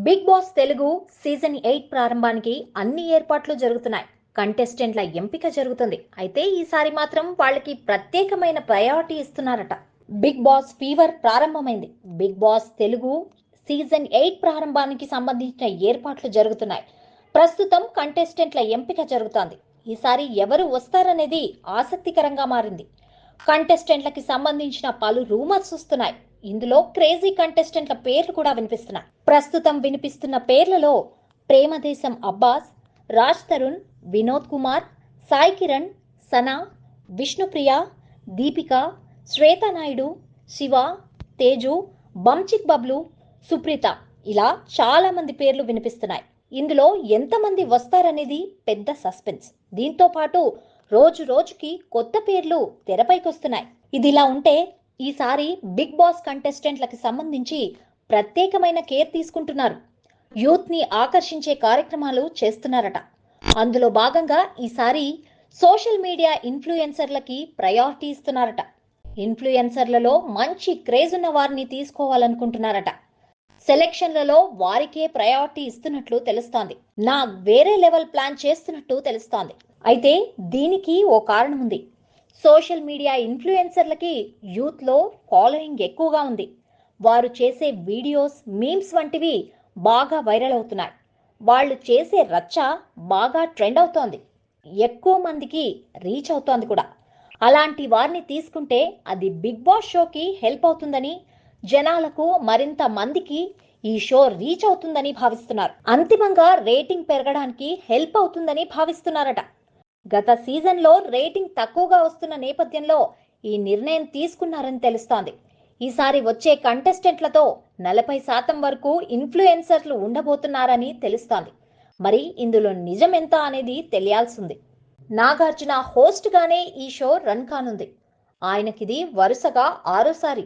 Big boss Telugu season 8 ప్రారంభానికి అన్ని ఏర్పాట్లు జరుగుతున్నాయి. కంటెస్టెంట్ల ఎంపిక జరుగుతుంది. అయితే ఈసారి మాత్రం వాళ్ళకి ప్రత్యేకమైన ప్రయారిటీ ఇస్తున్నారట. బిగ్ బాస్ ఫీవర్ ప్రారంభమైంది. బిగ్ బాస్ తెలుగు సీజన్ 8 ప్రారంభానికి సంబంధించిన ఏర్పాట్లు జరుగుతున్నాయి. ప్రస్తుతం కంటెస్టెంట్ల ఎంపిక జరుగుతోంది. ఈసారి ఎవరు వస్తారనేది ఆసక్తికరంగా మారింది. కంటెస్టెంట్లకి సంబంధించిన పలు రూమర్స్ వస్తున్నాయి. ఇందులో క్రేజీ కంటెస్టెంట్ల పేర్లు కూడా వినిపిస్తున్నాయి. ప్రస్తుతం వినిపిస్తున్న పేర్లలో ప్రేమదేశం అబ్బాస్, రాజ్ తరుణ్, వినోద్ కుమార్, సాయి కిరణ్, సనా, విష్ణుప్రియ, దీపిక, శ్వేతా నాయుడు, శివ, తేజు, బంచిక్ బబ్లు, సుప్రీత ఇలా చాలా మంది పేర్లు వినిపిస్తున్నాయి. ఇందులో ఎంతమంది వస్తారనేది పెద్ద సస్పెన్స్. దీంతో పాటు రోజు రోజుకి కొత్త పేర్లు తెరపైకొస్తున్నాయి. ఇదిలా ఉంటే ఈసారి బిగ్ బాస్ కంటెస్టెంట్లకు సంబంధించి ప్రత్యేకమైన కేర్ తీసుకుంటున్నారు. యూత్ ని ఆకర్షించే కార్యక్రమాలు చేస్తున్నారట. అందులో భాగంగా ఈసారి సోషల్ మీడియా ఇన్ఫ్లుయెన్సర్లకి ప్రయారిటీ ఇస్తున్నారట. ఇన్ఫ్లుయెన్సర్లలో మంచి క్రేజ్ ఉన్న వారిని తీసుకోవాలనుకుంటున్నారట. సెలెక్షన్లలో వారికే ప్రయారిటీ ఇస్తున్నట్లు తెలుస్తోంది. వేరే లెవెల్ ప్లాన్ చేస్తున్నట్టు తెలుస్తోంది. అయితే దీనికి ఓ కారణం ఉంది. సోషల్ మీడియా ఇన్ఫ్లుయెన్సర్లకి యూత్లో ఫాలోయింగ్ ఎక్కువగా ఉంది. వారు చేసే వీడియోస్, మీమ్స్ వంటివి బాగా వైరల్ అవుతున్నాయి. వాళ్ళు చేసే రచ్చ బాగా ట్రెండ్ అవుతోంది. ఎక్కువ మందికి రీచ్ అవుతోంది కూడా. అలాంటి వారిని తీసుకుంటే అది బిగ్ బాస్ షోకి హెల్ప్ అవుతుందని, జనాలకు మరింత మందికి ఈ షో రీచ్ అవుతుందని భావిస్తున్నారు. అంతిమంగా రేటింగ్ పెరగడానికి హెల్ప్ అవుతుందని భావిస్తున్నారట. గత సీజన్లో రేటింగ్ తక్కువగా వస్తున్న నేపథ్యంలో ఈ నిర్ణయం తీసుకున్నారని తెలుస్తోంది. ఈసారి వచ్చే కంటెస్టెంట్లతో 40% వరకు ఇన్ఫ్లుయెన్సర్లు ఉండబోతున్నారని తెలుస్తోంది. మరి ఇందులో నిజం ఎంత అనేది తెలియాల్సింది. నాగార్జున హోస్ట్ గానే ఈ షో రన్ కానుంది. ఆయనకిది వరుసగా 6వ సారి.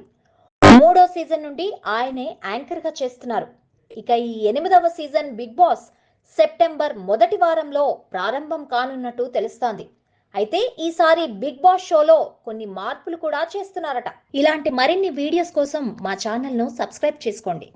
3వ సీజన్ నుండి ఆయనే యాంకర్ గా చేస్తున్నారు. ఇక ఈ 8వ సీజన్ బిగ్ బాస్ సెప్టెంబర్ మొదటి వారంలో ప్రారంభం కానున్నట్టు తెలుస్తోంది. అయితే ఈసారి బిగ్ బాస్ షోలో కొన్ని మార్పులు కూడా చేస్తున్నారట. ఇలాంటి మరిన్ని వీడియోస్ కోసం మా ఛానల్ను సబ్స్క్రైబ్ చేసుకోండి.